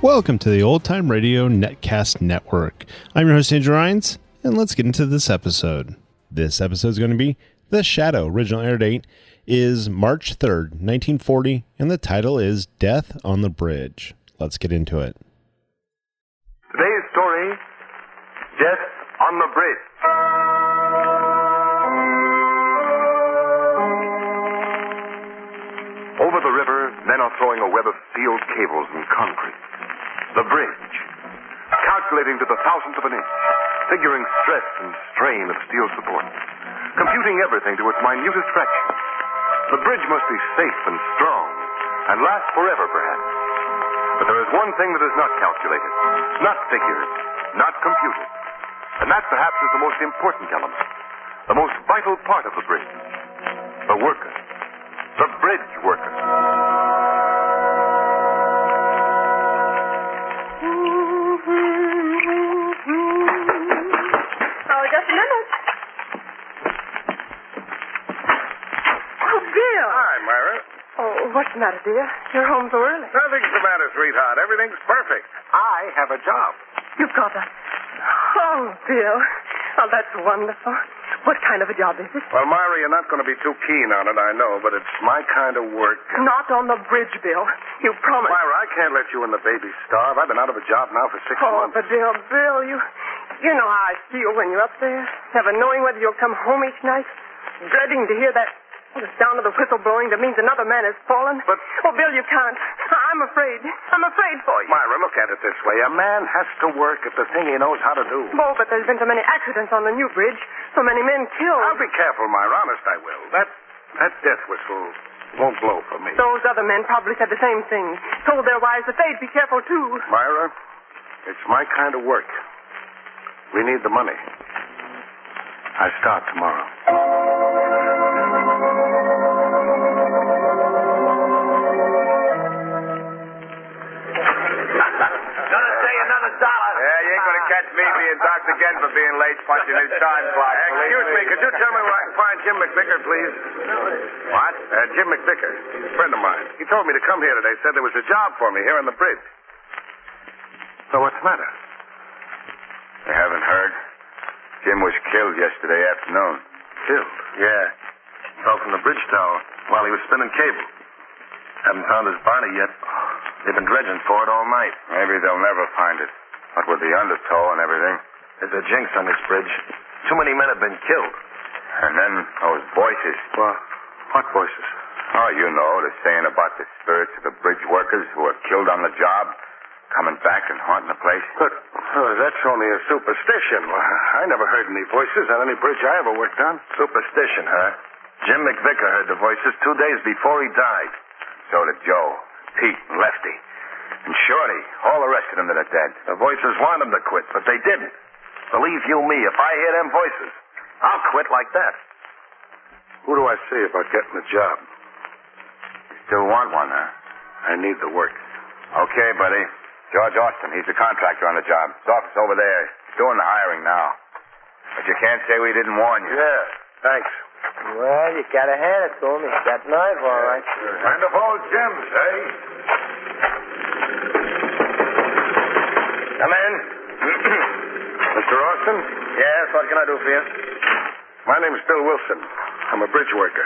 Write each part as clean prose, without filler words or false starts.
Welcome to the Old Time Radio Netcast Network. I'm your host, Andrew Rines, and let's get into this episode. This episode is going to be The Shadow. Original air date is March 3rd, 1940, and the title is Death on the Bridge. Let's get into it. Today's story, Death on the Bridge. Over the river, men are throwing a web of steel cables and concrete. The bridge, calculating to the thousandth of an inch, figuring stress and strain of steel support, computing everything to its minutest fraction. The bridge must be safe and strong and last forever, perhaps. But there is one thing that is not calculated, not figured, not computed. And that perhaps is the most important element, the most vital part of the bridge. The worker. The bridge worker. Oh, just a minute. Oh, Bill. Hi, Myra. Oh, what's the matter, dear? You're home so early. Nothing's the matter, sweetheart. Everything's perfect. I have a job. You've got a... Oh, Bill. Oh, that's wonderful. What kind of a job is it? Well, Myra, you're not going to be too keen on it, I know, but it's my kind of work. Not on the bridge, Bill. You promised. Myra, I can't let you and the baby starve. I've been out of a job now for 6 Oh, months. but Bill, you know how I feel when you're up there, never knowing whether you'll come home each night, dreading to hear the sound of the whistle blowing that means another man has fallen. But... Oh, Bill, you can't. I'm afraid. I'm afraid for you. Myra, look at it this way. A man has to work at the thing he knows how to do. Oh, but there's been so many accidents on the new bridge, so many men killed. I'll be careful, Myra. Honest, I will. That death whistle won't blow for me. Those other men probably said the same thing. Told their wives that they'd be careful, too. Myra, it's my kind of work. We need the money. I start tomorrow. Catch me being docked again for being late punching his time clock. Excuse me, could you tell me where I can find Jim McVicker, please? What? Jim McVicker, a friend of mine. He told me to come here today, said there was a job for me here on the bridge. So what's the matter? You haven't heard? Jim was killed yesterday afternoon. Killed? Yeah. Fell from the bridge tower while he was spinning cable. Haven't found his body yet. They've been dredging for it all night. Maybe they'll never find it. What with the undertow and everything. There's a jinx on this bridge. Too many men have been killed. And then those voices. Well, what voices? Oh, you know, they're saying about the spirits of the bridge workers who were killed on the job, coming back and haunting the place. But that's only a superstition. I never heard any voices on any bridge I ever worked on. Superstition, huh? Jim McVicker heard the voices 2 days before he died. So did Joe, Pete, and Lefty. And Shorty, all the rest of them that are dead. The voices want them to quit, but they didn't. Believe you me, if I hear them voices, I'll quit like that. Who do I see about getting a job? You still want one, huh? I need the work. Okay, buddy. George Austin, he's the contractor on the job. His office over there. He's doing the hiring now. But you can't say we didn't warn you. Yeah, thanks. Well, you gotta hand it to him. He's got nerve, all right. Kind of old gems, eh? Come in. Mr. Austin? Yes, what can I do for you? My name's Bill Wilson. I'm a bridge worker.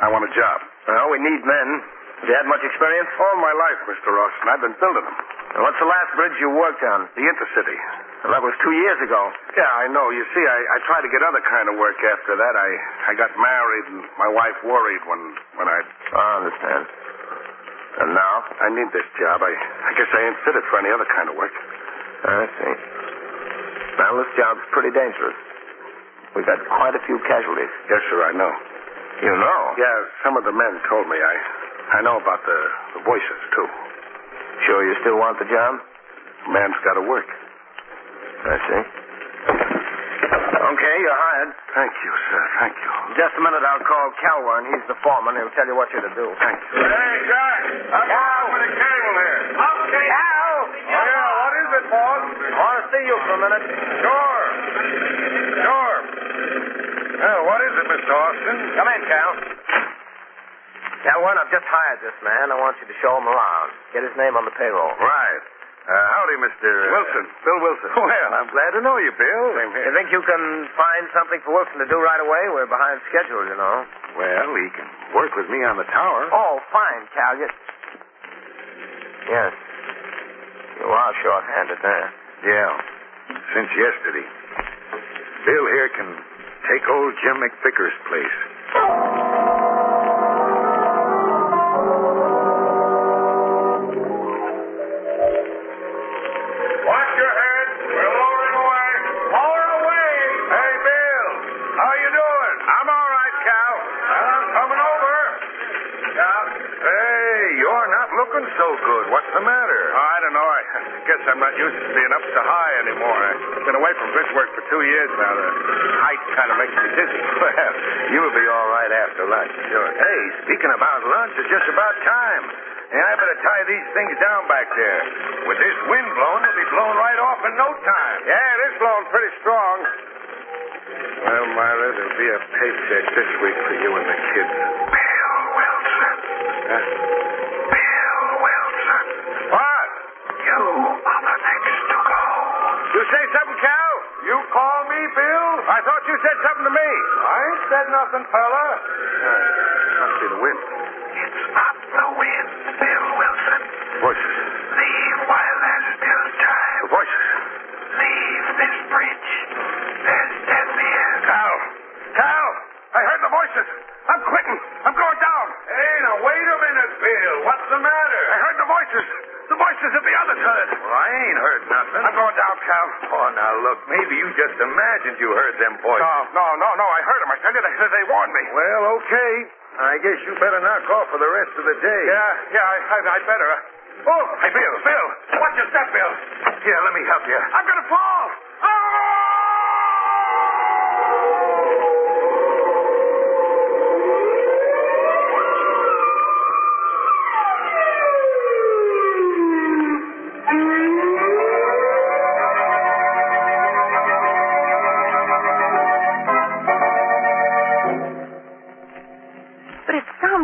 I want a job. Well, we need men. Have you had much experience? All my life, Mr. Austin. I've been building them. Well, what's the last bridge you worked on? The Intercity. Well, that was 2 years ago. Yeah, I know. You see, I tried to get other kind of work after that. I got married, and my wife worried when I understand. And now? I need this job. I guess I ain't fitted for any other kind of work. I see. Well, this job's pretty dangerous. We've had quite a few casualties. Yes, sir, I know. You know? Yeah, some of the men told me. I know about the voices, too. Sure you still want the job? Man's got to work. I see. Okay, you're hired. Thank you, sir. Thank you. Just a minute, I'll call Calwern. He's the foreman. He'll tell you what you're to do. Thank you. Hey, Jack. I'm Cal. with a cable here. Okay. Cal! Oh, yeah, what is it, boss? I want to see you for a minute. Sure. What is it, Mr. Austin? Come in, Cal. Calwern, I've just hired this man. I want you to show him around. Get his name on the payroll. Right. Howdy, Mr. Wilson. Bill Wilson. Well, I'm glad to know you, Bill. Same here. You think you can find something for Wilson to do right away? We're behind schedule, you know. Well, he can work with me on the tower. Oh, fine, Cal. Yes. You are short-handed there. Yeah, since yesterday. Bill here can take old Jim McVicker's place. Watch your head. We're lowering away. Lowering away. Hey, Bill. How you doing? I'm all right, Cal. I'm coming over. Cal. Hey, you're not looking so good. What's the matter? Oh, I don't know. I guess I'm not used to being up so high anymore. I've been away from bridge work for 2 years now. The height kind of makes me dizzy. Well, you'll be all right after lunch, sure. Hey, speaking about lunch, it's just about time. And I better tie these things down back there. With this wind blowing, it'll be blown right off in no time. Yeah, it is blowing pretty strong. Well, Myra, there'll be a paycheck this week for you and the kids. Bill Wilson. Bill Wilson. What? You are the next to go. You say something, Cal? You call me, Bill? I thought you said something to me. I ain't said nothing, fella. Must be the wind. It's not the wind, Bill Wilson. Voices. Leave while there's still time. The voices. Leave this bridge. There's death here. Cal! Cal! I heard the voices. I'm quitting. I'm going down. Hey, now wait a minute, Bill. What's the matter? I heard the voices. The voices of the others heard. Well, I ain't heard nothing. I'm going down, Cal. Oh, now look, maybe you just imagined you heard them voices. No. I heard them. I tell you, they warned me. Well, okay. I guess you better knock off for the rest of the day. Yeah, I better. Oh, hey, Bill. Watch your step, Bill. Here, let me help you. I'm going to fall.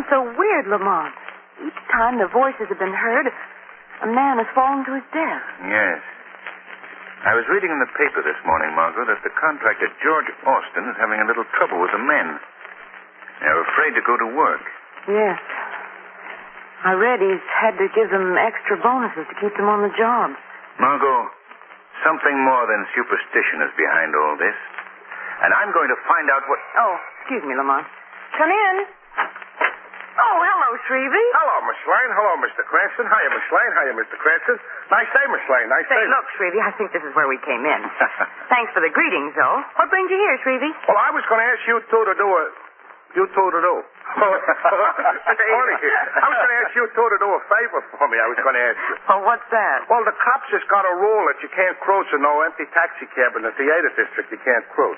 So weird, Lamont. Each time the voices have been heard, a man has fallen to his death. Yes. I was reading in the paper this morning, Margot, that the contractor George Austin is having a little trouble with the men. They're afraid to go to work. Yes. I read he's had to give them extra bonuses to keep them on the job. Margot, something more than superstition is behind all this. And I'm going to find out what... Oh, excuse me, Lamont. Come in. Oh, hello, Shrevey. Hello, Miss Lane. Hello, Mr. Cranston. Hiya, Miss Lane. Hiya, Mr. Cranston. Nice day, Miss Lane. Nice day. Say, look, Shrevey, I think this is where we came in. Thanks for the greetings, though. What brings you here, Shrevey? Well, I was going to ask you two to do a... You two to do. It's funny. I was going to ask you two to do a favor for me. I was going to ask you. Oh, what's that? Well, the cops has got a rule that you can't cruise in no empty taxi cab in the theater district. You can't cruise.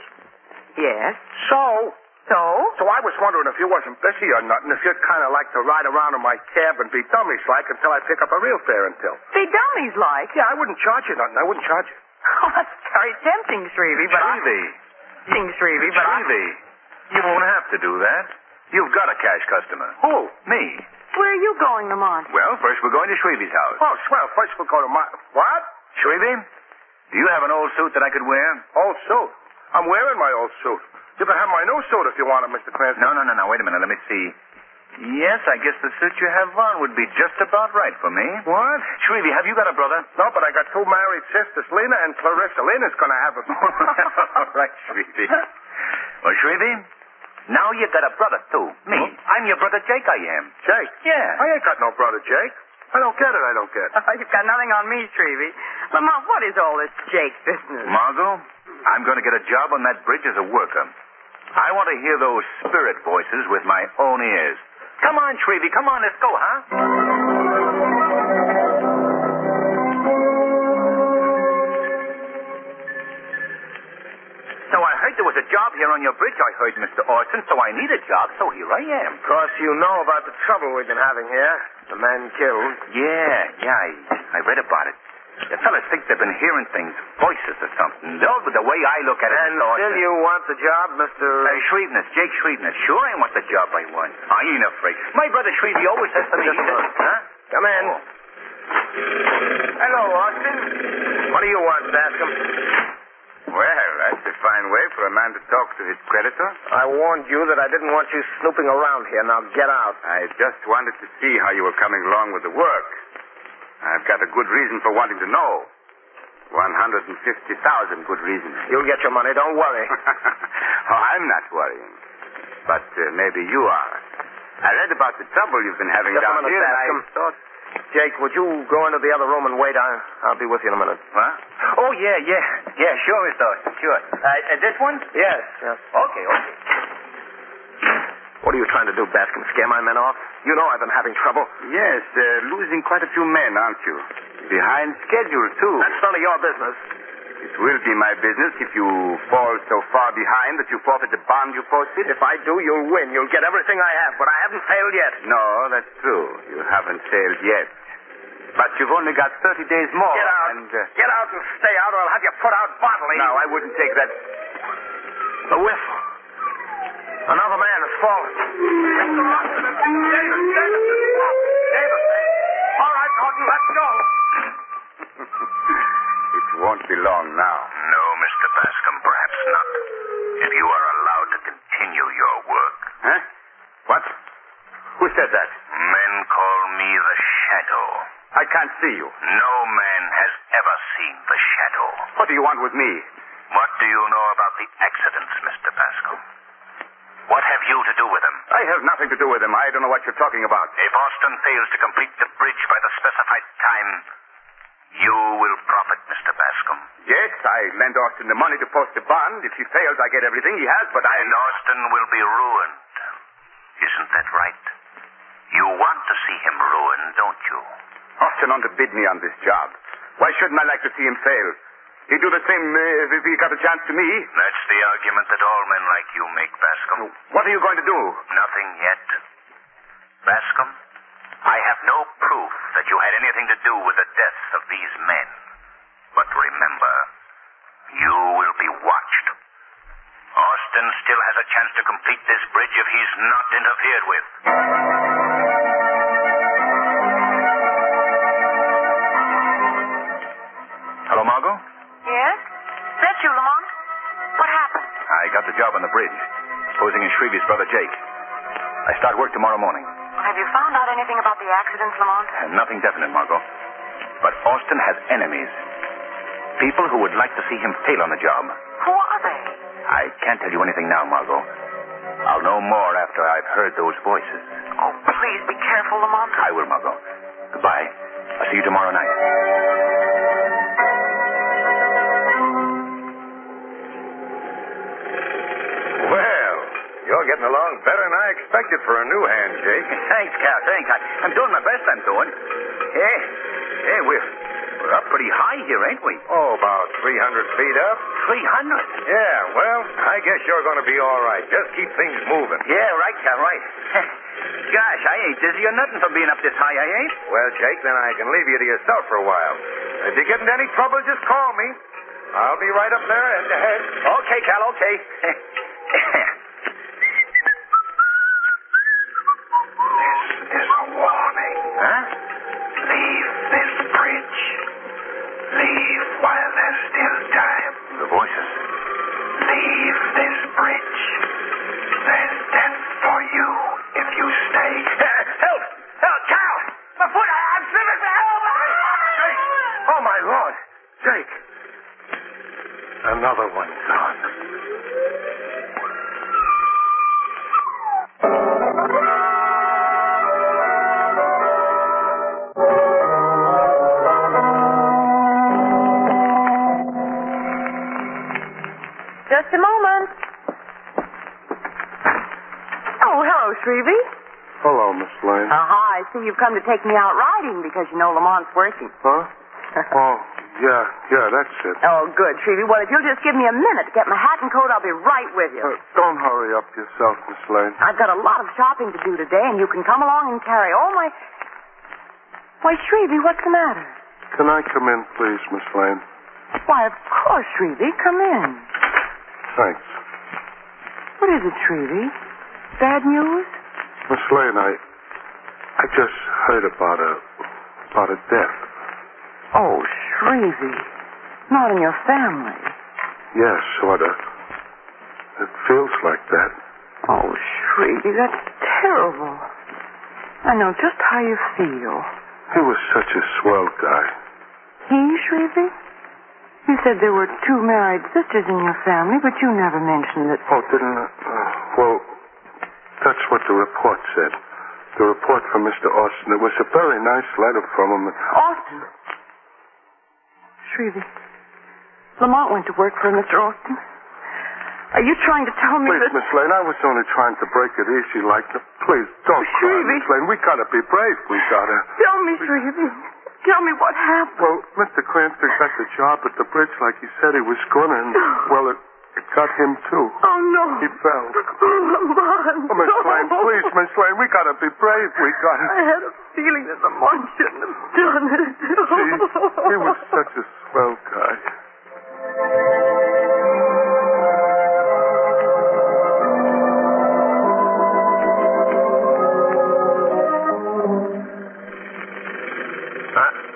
Yes. So So I was wondering if you wasn't busy or nothing, if you'd kind of like to ride around in my cab and be dummies-like until I pick up a real fare until. Be dummies-like? Yeah, I wouldn't charge you nothing. I wouldn't charge you. Oh, that's very tempting, Shrevey, but Shrevey, you won't have to do that. You've got a cash customer. Who? Me. Where are you going, Lamont? Well, first we're going to Shrevey's house. Oh, swell. First we'll go to my... What? Shrevey, do you have an old suit that I could wear? Old suit? I'm wearing my old suit. You can have my new suit if you want it, Mr. Cranston. No. Wait a minute. Let me see. Yes, I guess the suit you have on would be just about right for me. What? Shrevey, have you got a brother? No, but I got two married sisters, Lena and Clarissa. Lena's going to have a... All right, Shrevey. Well, Shrevey, now you got a brother, too. Me. Huh? I'm your brother Jake, I am. Jake? Yeah. I ain't got no brother, Jake. I don't get it. You've got nothing on me, Shrevey. Lamont, what is all this Jake business? Margot, I'm going to get a job on that bridge as a worker. I want to hear those spirit voices with my own ears. Come on, Shrevey. Come on, let's go, huh? So I heard there was a job here on your bridge. I heard, Mr. Orson, so I need a job, so here I am. Of course, you know about the trouble we've been having here. The man killed. Yeah, I read about it. The fellas think they've been hearing things, voices or something. Though, the way I look at it... And still you want the job, Mr... Shreveness, Jake Shreveness. Sure I want the job I want. I ain't afraid. My brother Shrevey always says to me... Just a minute. Huh? Come in. Oh. Hello, Austin. What do you want, Bascom? Well, that's a fine way for a man to talk to his creditor. I warned you that I didn't want you snooping around here. Now get out. I just wanted to see how you were coming along with the work. I've got a good reason for wanting to know. 150,000 good reasons. You'll get your money. Don't worry. Oh, I'm not worrying. But maybe you are. I read about the trouble you've been having Just down a minute, here, and I Bascom. thought... Jake, would you go into the other room and wait? I'll be with you in a minute. What? Oh, yeah. Sure, Mr. Austin, sure. This one? Yes. Okay. What are you trying to do, Bascom? Scare my men off? You know I've been having trouble. Yes, losing quite a few men, aren't you? Behind schedule, too. That's none of your business. It will be my business if you fall so far behind that you forfeit the bond you posted. If I do, you'll win. You'll get everything I have, but I haven't failed yet. No, that's true. You haven't failed yet. But you've only got 30 days more. Get out. And, Get out and stay out, or I'll have you put out bodily. No, I wouldn't take that. The whistle. Another man has fallen. David. All right, Norton, let's go. It won't be long now. No, Mr. Bascom, perhaps not. If you are allowed to continue your work. Huh? What? Who said that? Men call me the Shadow. I can't see you. No man has ever seen the Shadow. What do you want with me? What do you know about the accidents, Mr. Bascom? What have you to do with them? I have nothing to do with them. I don't know what you're talking about. If Austin fails to complete the bridge by the specified time, you will profit, Mr. Bascom. Yes, I lend Austin the money to post the bond. If he fails, I get everything he has, but And Austin will be ruined. Isn't that right? You want to see him ruined, don't you? Austin underbid me on this job. Why shouldn't I like to see him fail? He'd do the same if he got a chance to me. That's the argument that all men like you make, Bascom. What are you going to do? Nothing yet. Bascom, I have no proof that you had anything to do with the deaths of these men. But remember, you will be watched. Austin still has a chance to complete this bridge if he's not interfered with. Hello, Margot? Yes? That's you, Lamont. What happened? I got the job on the bridge, posing as Shreve's brother Jake. I start work tomorrow morning. Have you found out anything about the accidents, Lamont? Nothing definite, Margot. But Austin has enemies. People who would like to see him fail on the job. Who are they? I can't tell you anything now, Margot. I'll know more after I've heard those voices. Oh, please be careful, Lamont. I will, Margot. Goodbye. I'll see you tomorrow night. Well, you're getting along better than I expected for a new hand, Jake. Thanks, Cal, thanks. I'm doing my best, I'm doing. Hey, we're up pretty high here, ain't we? Oh, about 300 feet up. 300? Yeah, well, I guess you're going to be all right. Just keep things moving. Yeah, right, Cal, right. Gosh, I ain't dizzy or nothing for being up this high, I ain't. Well, Jake, then I can leave you to yourself for a while. If you get into any trouble, just call me. I'll be right up there head to head. Okay, Cal, okay. This is a warning. Huh? Leave this bridge. Leave while there's still time. The voices. Leave this bridge. There's death for you if you stay. Help! Help, Cal! My foot! I'm slipping! Help! Jake! Oh, my Lord! Jake! Another one gone. Just a moment. Oh, hello, Shrevey. Hello, Miss Lane. I see you've come to take me out riding because you know Lamont's working. Huh? Oh, yeah, that's it. Oh, good, Shrevey. Well, if you'll just give me a minute to get my hat and coat, I'll be right with you. Don't hurry up yourself, Miss Lane. I've got a lot of shopping to do today, and you can come along and carry all my... Why, Shrevey, what's the matter? Can I come in, please, Miss Lane? Why, of course, Shrevey. Come in. Thanks. What is it, Shrevey? Bad news? Miss Lane, I just heard about a death. Shrevey. Not in your family. Yeah, sort of. It feels like that. Oh, Shrevey, that's terrible. I know just how you feel. He was such a swell guy. He, Shrevey? You said there were 2 married sisters in your family, but you never mentioned that... Oh, didn't I? Well, that's what the report said. The report from Mr. Austin. It was a very nice letter from him. Austin? Shrevey, Lamont went to work for Mr. Austin. Are you trying to tell me Please, that... Miss Lane, I was only trying to break it easy like that. Please, don't cry, Miss Lane. We gotta be brave. We gotta... Tell me, Shrevey. Tell me what happened. Well, Mr. Cranston got the job at the bridge like he said he was gonna, and, well, it got him, too. Oh, no. He fell. Lamont. Oh, Miss Lane, please, Miss Lane, we gotta be brave. We gotta... I had a feeling that Lamont shouldn't have done it. See, he was such a swell guy.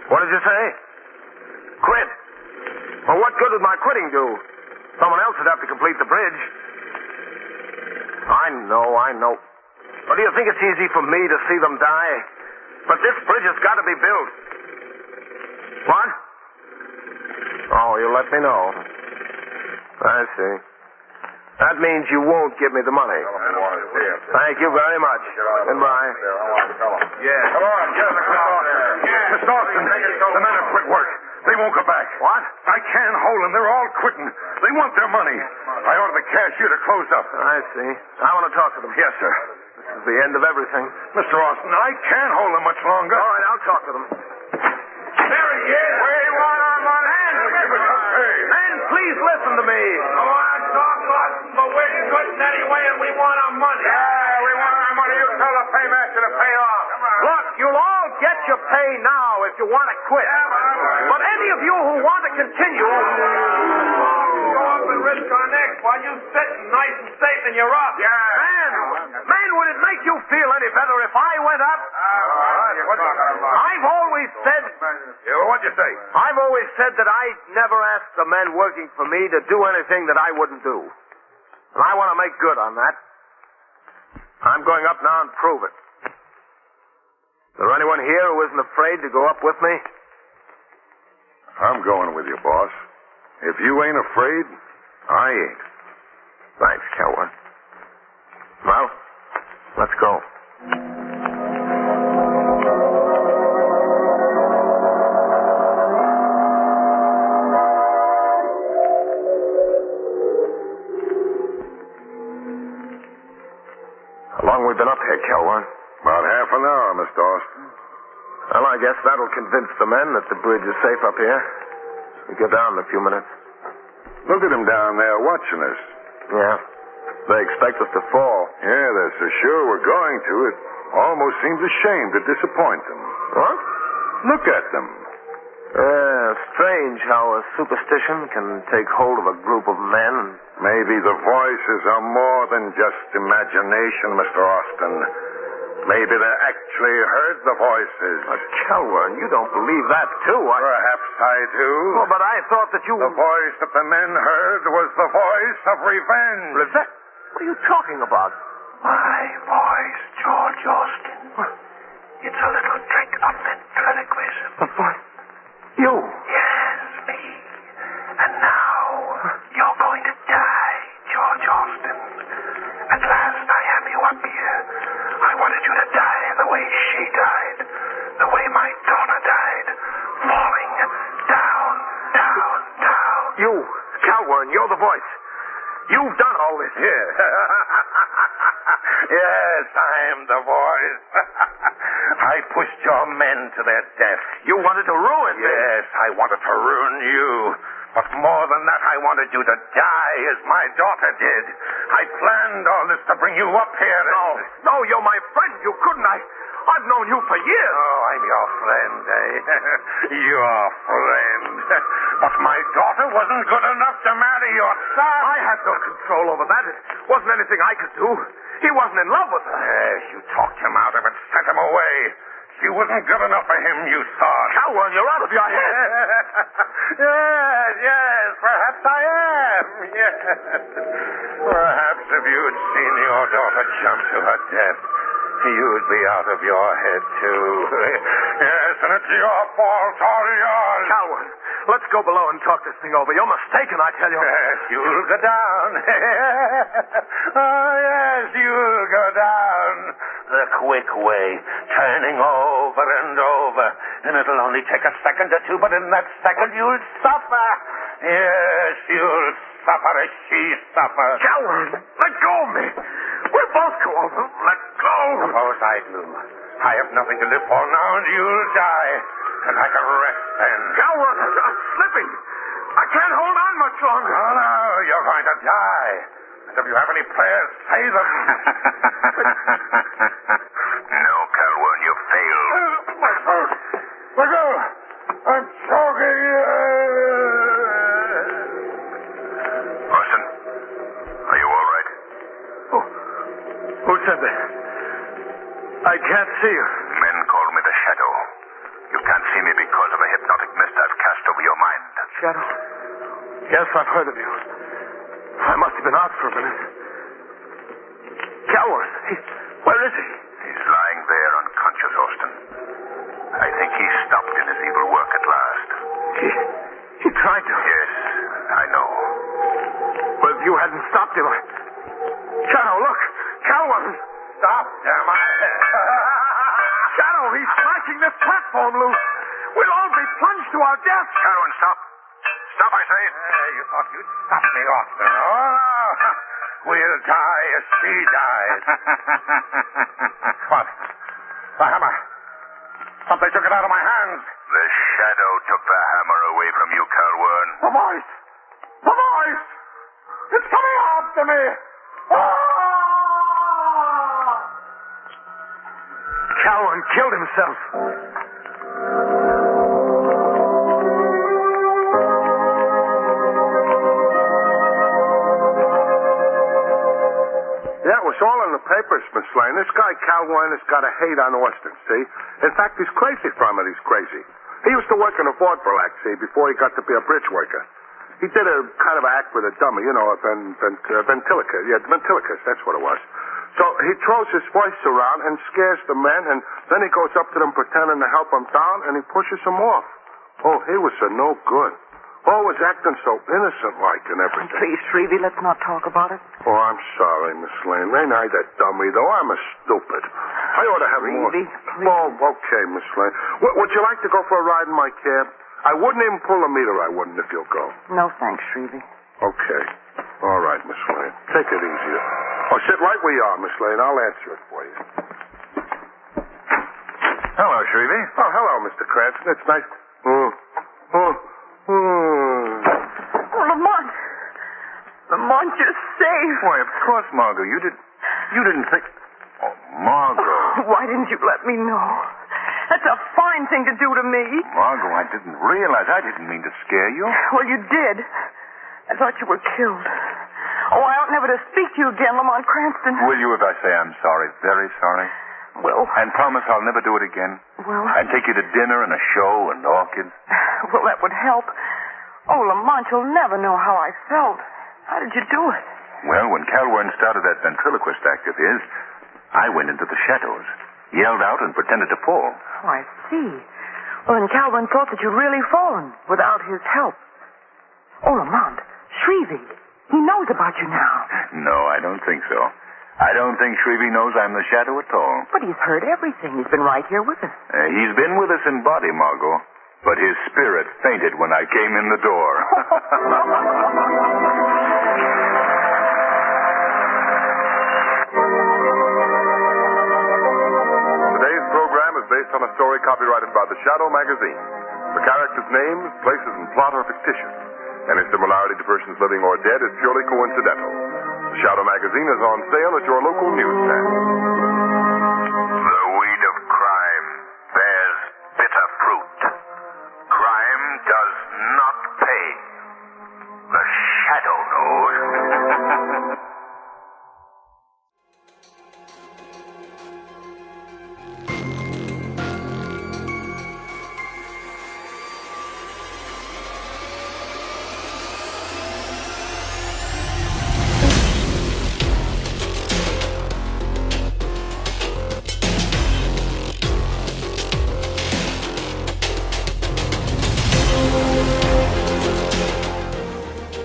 What did you say? Quit. Well, what good would my quitting do? Someone else would have to complete the bridge. I know. Well, do you think it's easy for me to see them die? But this bridge has got to be built. What? Oh, you'll let me know. I see. That means you won't give me the money. Thank you very much. Goodbye. Yeah. Come on, get in the car. Mr. Austin, the men have quit work. They won't go back. What? I can't hold them. They're all quitting. They want their money. I ordered the cashier to close up. I see. I want to talk to them. Yes, sir. This is the end of everything. Mr. Austin, I can't hold them much longer. All right, I'll talk to them. There he is. We want our money. Men, please listen to me. Go on, talk, Austin, but we're quitting anyway, and we want our money. Yeah, we want our money. You tell the paymaster to pay off. Look, you'll all get your pay now if you want to quit. But any of you who want to continue... Go up and risk our necks while you sitting nice and safe in your up. Man, would it make you feel any better if I went up? I've always said... What'd you say? I've always said that I never asked the men working for me to do anything that I wouldn't do. And I want to make good on that. I'm going up now and prove it. Is there anyone here who isn't afraid to go up with me? I'm going with you, boss. If you ain't afraid, I ain't. Thanks, Kelwin. Well, let's go. How long we been up here, Kelwin? About half an hour, Mr. Austin. Well, I guess that'll convince the men that the bridge is safe up here. We go down in a few minutes. Look at them down there watching us. Yeah. They expect us to fall. Yeah, they're so sure we're going to. It almost seems a shame to disappoint them. What? Look at them. Strange how a superstition can take hold of a group of men. Maybe the voices are more than just imagination, Mr. Austin. Maybe they actually heard the voices. Kelwin, you don't believe that, too. Perhaps I do. Oh, but I thought that you... The voice that the men heard was the voice of revenge. Revenge? What are you talking about? My voice, George Austin. It's a little trick of ventriloquism. What? You? Yes, me. And now, you're going to die, George Austin. At last I have you up here. I wanted you to die the way she died. The way my daughter died. Falling down. You, Kelwin, you're the voice. You've done all this. Yeah. Yes, I'm the voice. I pushed your men to their death. You wanted to ruin me. Yes, I wanted to ruin you. But more than that, I wanted you to die as my daughter did. I planned all this to bring you up here. No, you're my friend. You couldn't. I've known you for years. Oh, I'm your friend, eh? Your friend. But my daughter wasn't good enough to marry your son. I had no control over that. It wasn't anything I could do. He wasn't in love with her. Yes, you talked him out of it, sent him away. She wasn't good enough for him, you saw. Kelwin, you're out of your head. Yes, perhaps I am. Yes. Perhaps if you'd seen your daughter jump to her death, you'd be out of your head, too. Yes, and it's your fault, all yours. Calvin, let's go below and talk this thing over. You're mistaken, I tell you. Yes, you'll go down. Oh, yes, you'll go down. The quick way, turning over and over. And it'll only take a second or two, but in that second you'll suffer. Yes, you'll suffer as she suffers. Calvin, let go of me. We'll both go over. Let go. Suppose I do. I have nothing to live for now, and you'll die. And I can rest then. Calvin, I'm slipping. I can't hold on much longer. Oh, no, you're going to die. And if you have any prayers, say them. No, Calvin, you failed. My throat. Let go. I'm choking. Austin, are you all right? Who said that? I can't see you. Men call me the Shadow. You can't see me because of a hypnotic mist I've cast over your mind. Shadow? Yes, I've heard of you. I must have been out for a minute. Calvin, where is he? He's lying there unconscious, Austin. I think he stopped in his evil work at last. He tried to. Yes, I know. Well, if you hadn't stopped him, Shadow, look! Calvin! Stop, damn it. Shadow, he's smashing this platform loose. We'll all be plunged to our death. Calvin, stop. Stop, I say. You thought you'd stop me, Austin. Oh, no. We'll die as she died. What? The hammer. Somebody took it out of my hands. The Shadow took the hammer away from you, Calvin. The voice! The voice! It's coming after me! Calvin killed himself. Yeah, it was all in the papers, Miss Lane. This guy, Calvin, has got a hate on Austin, see? In fact, he's crazy from it. He's crazy. He used to work in a vaudeville act, see, before he got to be a bridge worker. He did a kind of act with a dummy, you know, a ventriloquist. Yeah, ventriloquist, that's what it was. So he throws his voice around and scares the men, and then he goes up to them pretending to help them down, and he pushes them off. Oh, he was so no good. Always acting so innocent-like and everything. Please, Shrevey, let's not talk about it. Oh, I'm sorry, Miss Lane. Ain't I that dummy, though? I'm a stupid. I ought to have more... Shrevey, please. Oh, okay, Miss Lane. Would you like to go for a ride in my cab? I wouldn't even pull a meter, I wouldn't, if you'll go. No, thanks, Shrevey. Okay. All right, Miss Lane. Take it easy. Oh, sit right where you are, Miss Lane. I'll answer it for you. Hello, Shrevey. Oh, hello, Mr. Cranston. It's nice... Lamont! Lamont, you're safe. Why, of course, Margot. You didn't think... Oh, Margot. Why didn't you let me know? That's a fine thing to do to me. Margot, I didn't realize. I didn't mean to scare you. Well, you did. I thought you were killed. Oh, I ought never to speak to you again, Lamont Cranston. Will you, if I say I'm sorry? Very sorry? Well... And promise I'll never do it again? Well... And take you to dinner and a show and orchids? Well, that would help. Oh, Lamont, you'll never know how I felt. How did you do it? Well, when Calvin started that ventriloquist act of his, I went into the shadows, yelled out, and pretended to fall. Oh, I see. Well, then Calvin thought that you'd really fallen without his help. Oh, Lamont, Shrevey, he knows about you now. No, I don't think so. I don't think Shrevey knows I'm the Shadow at all. But he's heard everything. He's been right here with us. He's been with us in body, Margot. But his spirit fainted when I came in the door. Today's program is based on a story copyrighted by The Shadow magazine. The characters' names, places, and plot are fictitious. Any similarity to persons living or dead is purely coincidental. The Shadow magazine is on sale at your local newsstand. The weed of crime bears bitter fruit. Crime does not pay. The Shadow knows.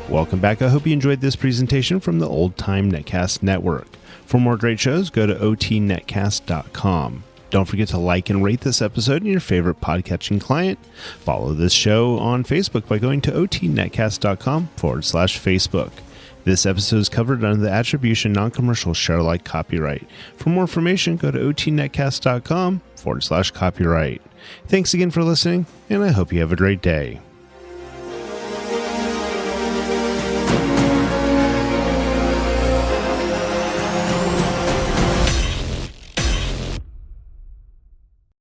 Welcome back. I hope you enjoyed this presentation from the Old Time Netcast Network. For more great shows, go to otnetcast.com. Don't forget to like and rate this episode in your favorite podcatching client. Follow this show on Facebook by going to otnetcast.com/Facebook. This episode is covered under the Attribution Non-Commercial ShareAlike copyright. For more information, go to otnetcast.com/copyright. Thanks again for listening, and I hope you have a great day.